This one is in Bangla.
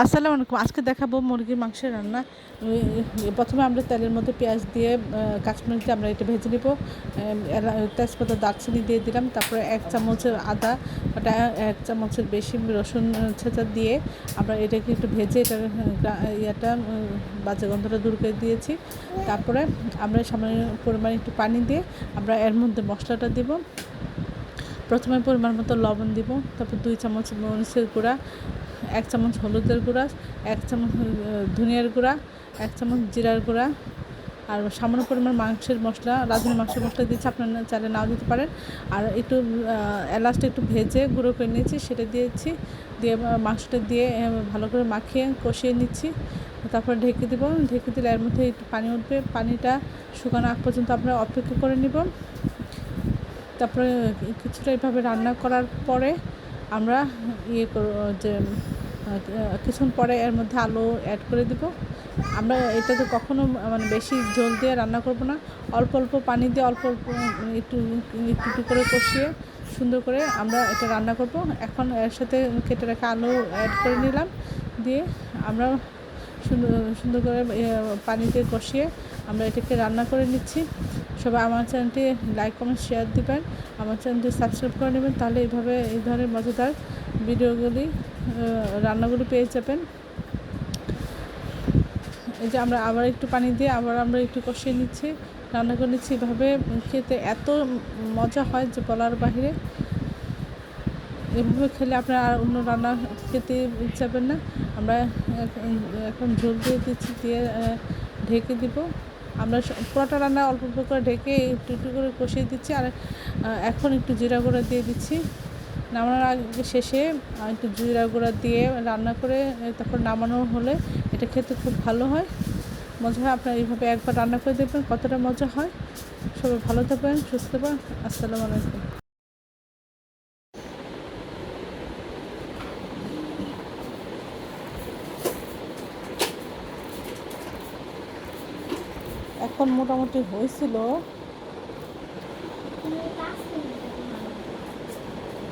আসসালামু আলাইকুম। আজকে দেখাবো মুরগির মাংসের রান্না। প্রথমে আমরা তেলের মধ্যে পেঁয়াজ দিয়ে কাঁচামরিচ দিয়ে আমরা এটা ভেজে নিব। তেজপাতা, দারচিনি দিয়ে দিলাম। তারপরে ১ চামচের আদা ওটা, ১ চামচের বেশি রসুন ছেঁচা দিয়ে আমরা এটাকে একটু ভেজে এটার বাজে গন্ধটা দূর করে দিয়েছি। তারপরে আমরা সামান্য পরিমাণে একটু পানি দিয়ে আমরা এর মধ্যে মশলাটা দিব। প্রথমে পরিমাণ মতো লবণ দিব, তারপর ২ চামচ মরিচের গুঁড়া, ১ চামচ হলুদের গুঁড়া, ১ চামচ ধনিয়ার গুঁড়া, ১ চামচ জিরার গুঁড়া, আর সামান্য পরিমাণ মাংসের মশলা, রাঁধুনি মাংসের মশলা দিয়েছি, আপনারা চাইলে নাও দিতে পারেন। আর একটু এলাচটা একটু ভেজে গুঁড়ো করে নিয়েছি, সেটা দিয়েছি। দিয়ে মাংসটা দিয়ে ভালো করে মাখিয়ে কষিয়ে নিচ্ছি। তারপর ঢেকে দেবো। ঢেকে দিলে এর মধ্যে একটু পানি উঠবে। পানিটা শুকানো আগ পর্যন্ত আমরা অপেক্ষা করে নেব। তারপরে কিছুটা এভাবে রান্না করার পরে আমরা কিছুক্ষণ পরে এর মধ্যে আলু অ্যাড করে দেব। আমরা এটাতে কখনো মানে বেশি ঝোল দিয়ে রান্না করব না, অল্প অল্প পানি দিয়ে অল্প অল্প একটু একটু একটু করে কষিয়ে সুন্দর করে আমরা এটা রান্না করব। এখন এর সাথে কেটে রাখা আলু অ্যাড করে নিলাম, দিয়ে আমরা সুন্দর করে পানি দিয়ে কষিয়ে আমরা এটাকে রান্না করে নিচ্ছি। সবাই আমার চ্যানেলটি লাইক, কমেন্ট, শেয়ার দিবেন। আমার চ্যানেলটি সাবস্ক্রাইব করে নেবেন, তাহলে এইভাবে এই ধরনের মজাদার ভিডিওগুলি, রান্নাগুলি পেয়ে যাবেন। এই যে আমরা আবার একটু পানি দিয়ে আবার আমরা একটু কষিয়ে নিচ্ছি, রান্না করে নিচ্ছি। এভাবে খেতে এত মজা হয় যে বলার বাহিরে। এভাবে খেলে আপনারা আর অন্য রান্না খেতে যাবেন না। আমরা এখন ঝোল দিয়ে দিচ্ছি, দিয়ে ঢেকে দিব। আমরা পুরোটা রান্না অল্প অল্প করে ঢেকে একটু একটু করে কষিয়ে দিচ্ছি। আর এখন একটু জিরা গুঁড়া দিয়ে দিচ্ছি। নামানোর আগে শেষে একটু জিরা গুঁড়া দিয়ে রান্না করে তারপর নামানো হলে এটা খেতে খুব ভালো হয়, মজা হয়। আপনারা এইভাবে একবার রান্না করে দেখবেন কতটা মজা হয়। সবাই ভালো থাকবেন, সুস্থ থাকবেন। আসসালামু আলাইকুম। এখন মোটামুটি হয়েছিল।